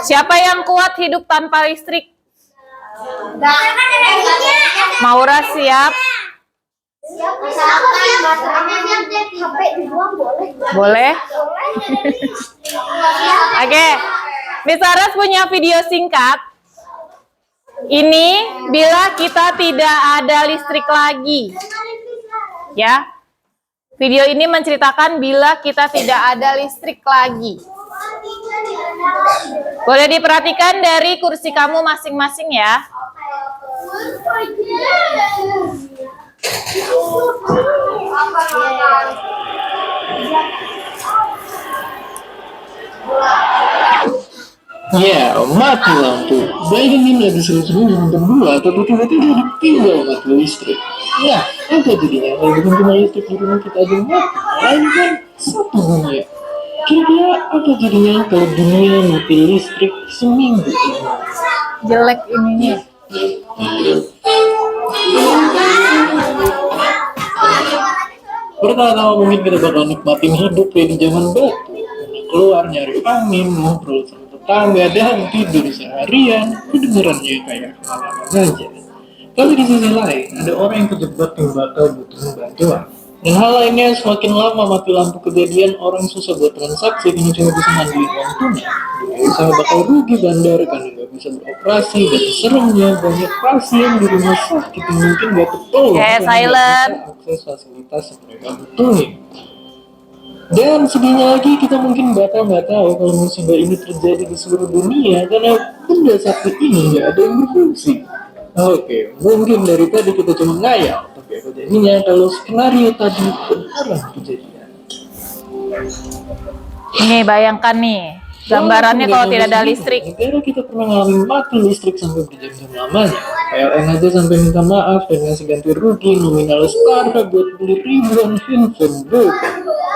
Siapa yang kuat hidup tanpa listrik? Maura siap? Boleh? Oke, Miss Aras punya video singkat. Ini bila kita tidak ada listrik lagi. Ya. Video ini menceritakan bila kita tidak ada listrik lagi. Boleh diperhatikan dari kursi kamu masing-masing ya. Ya, mati lampu. Bayangin lagi seru-seru yang berdua, atau tiba-tiba ditinggal mati listrik. Ya, apa jadinya? Kalau bukan cuma listrik di rumah kita aja mati, melainkan satu dunia. Kira-kira apa jadinya kalau dunia mati listrik seminggu? Jelek ininya. Pertama mungkin kita bakal nikmatin hidup kayak di zaman batu. Keluar nyari angin, ngobrol sama tetangga, dan tidur seharian. Kedengerannya kayak pengalaman aja. Tapi di sisi lain, ada orang yang terjebak yang bakal butuh bantuan. Dan hal lainnya, semakin lama mati lampu kejadian, orang susah buat transaksi karena cuma bisa ngambilin uang tunai. Dia usaha bakal rugi bandar karena nggak bisa beroperasi, dan seremnya banyak pasien di rumah sakit yang mungkin gak ketolong karena nggak silent. bisa akses fasilitas yang mereka butuhin. Dan sedihnya lagi kita mungkin bakal nggak tahu kalau musibah ini terjadi di seluruh dunia karena benda sakti ini nggak ada yang berfungsi. Oke, mungkin dari tadi kita cuma ngayal, tapi apa jadinya kalau skenario tadi beneran kejadian? Ini bayangkan nih, gambarannya kalau tidak ada listrik. Negara kita pernah ngalamin mati listrik sampai berjam-jam lamanya. PLN aja sampai minta maaf dan ngasih ganti rugi nominal setara buat beli ribuan handphone baru.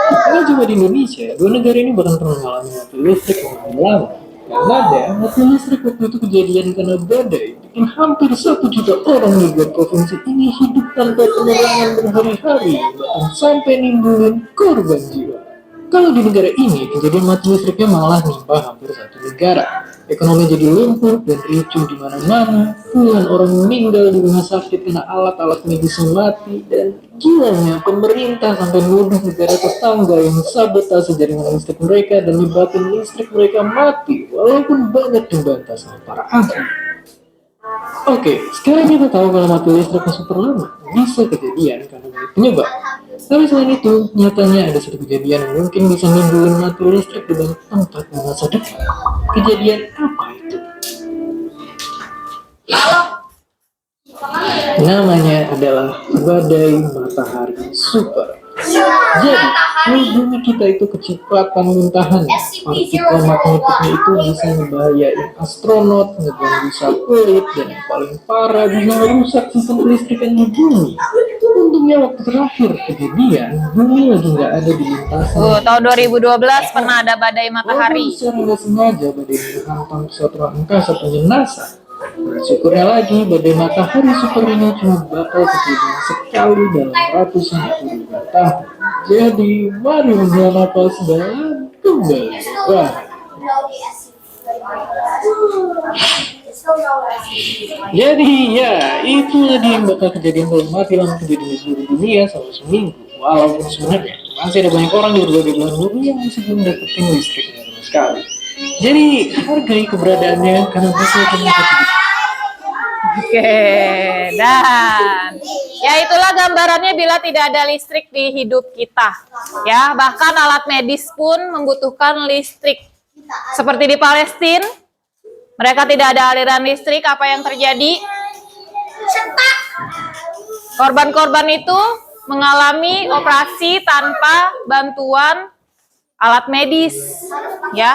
Karena cuma di Indonesia, dua negara ini bahkan pernah ngalamin mati listrik yang lebih lama. Karena ada mati listrik waktu itu kejadian karena badai, bikin hampir 1 juta orang di luar provinsi ini hidup tanpa penerangan berhari-hari, bahkan sampai nimbulin korban jiwa. Kalau di negara ini, kejadian mati listriknya malah nimpa hampir satu negara. Ekonomi jadi lumpuh dan ricuh di mana-mana. Puluhan orang meninggal di rumah sakit karena alat-alat medis mati, dan gilanya pemerintah sampai nuduh negara tetangga yang sabotase jaringan listrik mereka dan menyebabkan listrik mereka mati, walaupun banyak dibantah sama para ahli. Oke, sekarang kita tahu kalau mati listrik super lama bisa kejadian karena banyak penyebab. Tapi selain itu, nyatanya ada satu kejadian yang mungkin bisa nimbulin mati listrik di banyak tempat di masa depan. Kejadian apa itu? Namanya adalah badai matahari super. Jadi, kalau bumi kita itu kecepatan muntahan, partikel magnetiknya itu bisa membahayain astronot, ngeganggu satelit, dan yang paling parah bisa merusak sistem kelistrikan di bumi. Untungnya waktu terakhir kejadian, bumi lagi nggak ada di lintasan. Tahun 2012 pernah ada badai matahari. Walaupun secara nggak sengaja badai menghantam pesawat ruang angkasa punya NASA. Bersyukurnya lagi, badai matahari super ini cuma bakal kejadian sekali dalam ratusan ribu tahun. Jadi, mari menghela napas dan kembali balik. Jadi ya, itu tadi yang bakal kejadian kalau mati lampu kejadian di seluruh dunia selama seminggu. Walaupun sebenarnya masih ada banyak orang di berbagai belahan bumi yang masih belum dapetin listriknya sama sekali. Jadi hargai keberadaannya karena masih akan dapat. Oke, dan Ya, itulah gambarannya bila tidak ada listrik di hidup kita. Ya, bahkan alat medis pun membutuhkan listrik. Seperti di Palestina, mereka tidak ada aliran listrik, apa yang terjadi? Korban-korban itu mengalami operasi tanpa bantuan alat medis. Ya,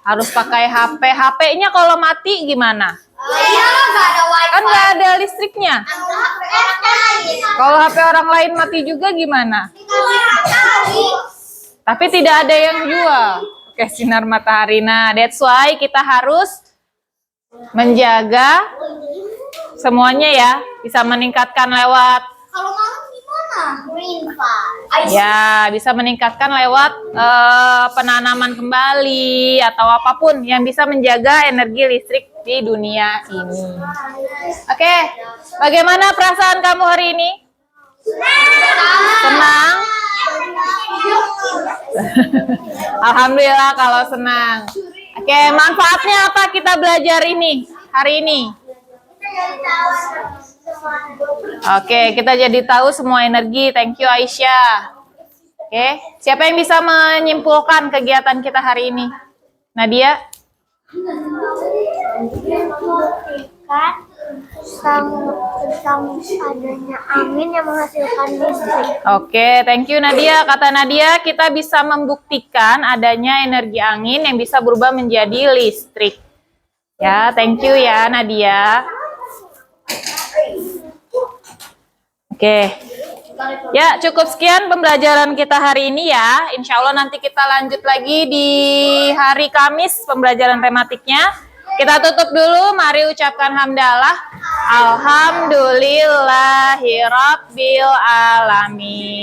harus pakai HP. HP-nya kalau mati gimana? Kan nggak ada listriknya. Kalau HP orang lain mati juga gimana? Tapi tidak ada yang jual. Oke, sinar matahari. Nah, that's why kita harus menjaga semuanya ya. Bisa meningkatkan lewat. Kalau malam gimana? Ya, bisa meningkatkan lewat penanaman kembali atau apapun yang bisa menjaga energi listrik di dunia ini. Oke, bagaimana perasaan kamu hari ini? Senang? Alhamdulillah kalau senang. Oke, manfaatnya apa kita belajar ini hari ini? Oke, kita jadi tahu semua energi. Thank you Aisyah. Oke, siapa yang bisa menyimpulkan kegiatan kita hari ini? Nadia? Tentang adanya angin yang menghasilkan listrik. Oke, thank you Nadia. Kata Nadia, kita bisa membuktikan adanya energi angin yang bisa berubah menjadi listrik. Ya, thank you ya Nadia. Oke. Ya, cukup sekian pembelajaran kita hari ini ya. Insya Allah nanti kita lanjut lagi di hari Kamis pembelajaran tematiknya. Kita tutup dulu, mari ucapkan hamdalah. Alhamdulillahirabbil alamin.